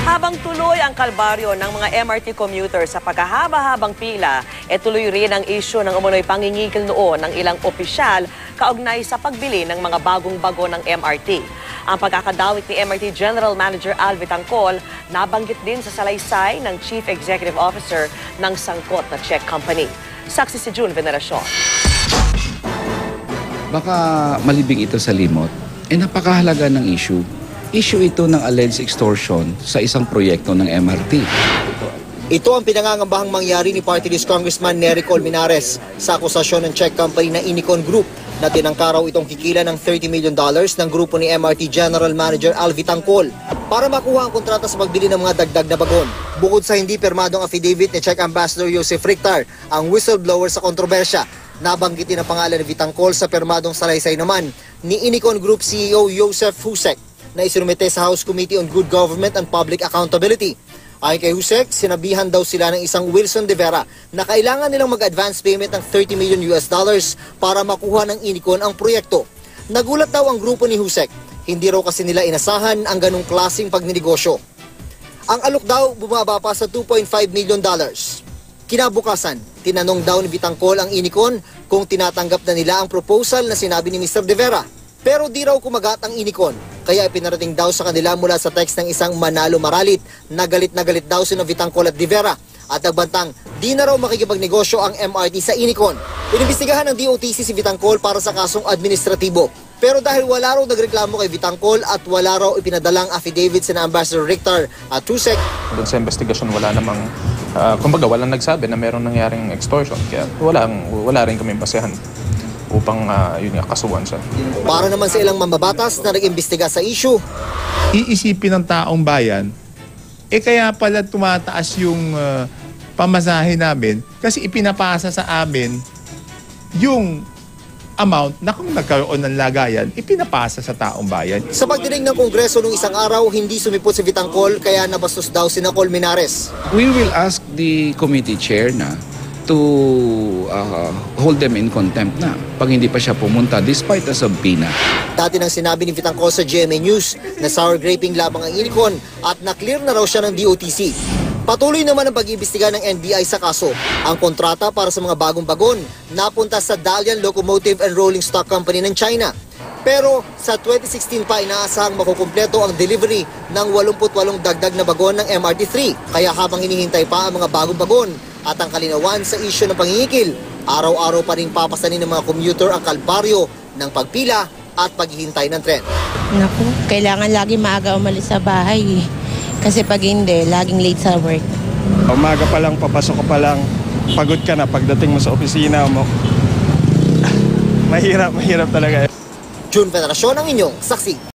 Habang tuloy ang kalbaryo ng mga MRT commuters sa pagkahaba-habang pila, tuloy rin ang isyu ng umunoy pangingigil noon ng ilang opisyal kaugnay sa pagbili ng mga bagong bago ng MRT. Ang pagkakadawit ni MRT General Manager Alvi Tangcol nabanggit din sa salaysay ng Chief Executive Officer ng sangkot na Czech company. Saksi si June Veneracion. Baka malibing ito sa limot, napakahalaga ng issue. Issue ito ng alleged extortion sa isang proyekto ng MRT. Ito ang pinangangambahang mangyari ni Party List Congressman Nery Colmenares sa akusasyon ng Czech company na Inicon Group na tinangkaraw itong kikila ng $30 million ng grupo ni MRT General Manager Alvi Tangcol para makuha ang kontrata sa pagbili ng mga dagdag na bagon. Bukod sa hindi pirmadong affidavit ni Czech Ambassador Josef Richter, ang whistleblower sa kontrobersya, nabanggitin ang pangalan ni Tangcol sa pirmadong salaysay naman ni Inicon Group CEO Josef Husek na isinumite sa House Committee on Good Government and Public Accountability. Ayon kay Husek, sinabihan daw sila ng isang Wilson de Vera na kailangan nilang mag-advance payment ng $30 million para makuha ng Inicon ang proyekto. Nagulat daw ang grupo ni Husek, hindi raw kasi nila inasahan ang ganong klaseng pagninegosyo. Ang alok daw bumaba pa sa $2.5 million. Kinabukasan, tinanong daw ni Tangcol ang Inicon kung tinatanggap na nila ang proposal na sinabi ni Mr. de Vera. Pero di raw kumagat ang Inicon, kaya ipinarating daw sa kanila mula sa text ng isang Manalo Maralit na galit daw si Tangcol at de Vera at nagbantang di na raw makikipagnegosyo ang MRT sa Inicon. Inimbestigahan ng DOTC si Tangcol para sa kasong administratibo. Pero dahil wala raw nagreklamo kay Tangcol at wala raw ipinadalang affidavit sina Ambassador Richter at Husek, doon sa investigasyon wala namang, kumbaga walang nagsabi na mayroong nangyaring extortion, kaya wala rin kami basehan upang yun nga, kasuhan siya. Para naman sa ilang mambabatas na nag-imbestiga sa issue, iisipin ng taong bayan, kaya pala tumataas yung pamasahe namin kasi ipinapasa sa amin yung amount na kung nagkaroon ng lagayan, ipinapasa sa taong bayan. Sa pagdinig ng Kongreso nung isang araw, hindi sumipot si Tangcol kaya nabastos daw si Colmenares. We will ask the committee chair na to hold them in contempt na pag hindi pa siya pumunta despite a subpoena. Dati nang sinabi ni Tangcol sa GMA News na sour graping labang ang Inicon at na-clear na raw siya ng DOTC. Patuloy naman ang pag-iimbestiga ng NBI sa kaso. Ang kontrata para sa mga bagong bagon napunta sa Dalian Locomotive and Rolling Stock Company ng China. Pero sa 2016 pa inaasahang makukumpleto ang delivery ng 88 dagdag na bagon ng MRT-3. Kaya habang hinihintay pa ang mga bagong bagon at ang kalinawan sa isyu ng pangingikil, araw-araw pa rin papasanin ng mga commuter ang kalbaryo ng pagpila at paghihintay ng tren. Naku, kailangan lagi maaga umalis sa bahay. Kasi pag hindi, laging late sa work. Umaga pa lang, papasok ka pa lang, pagod ka na pagdating mo sa opisina mo. Mahirap talaga. June Veneracion ang inyong saksi.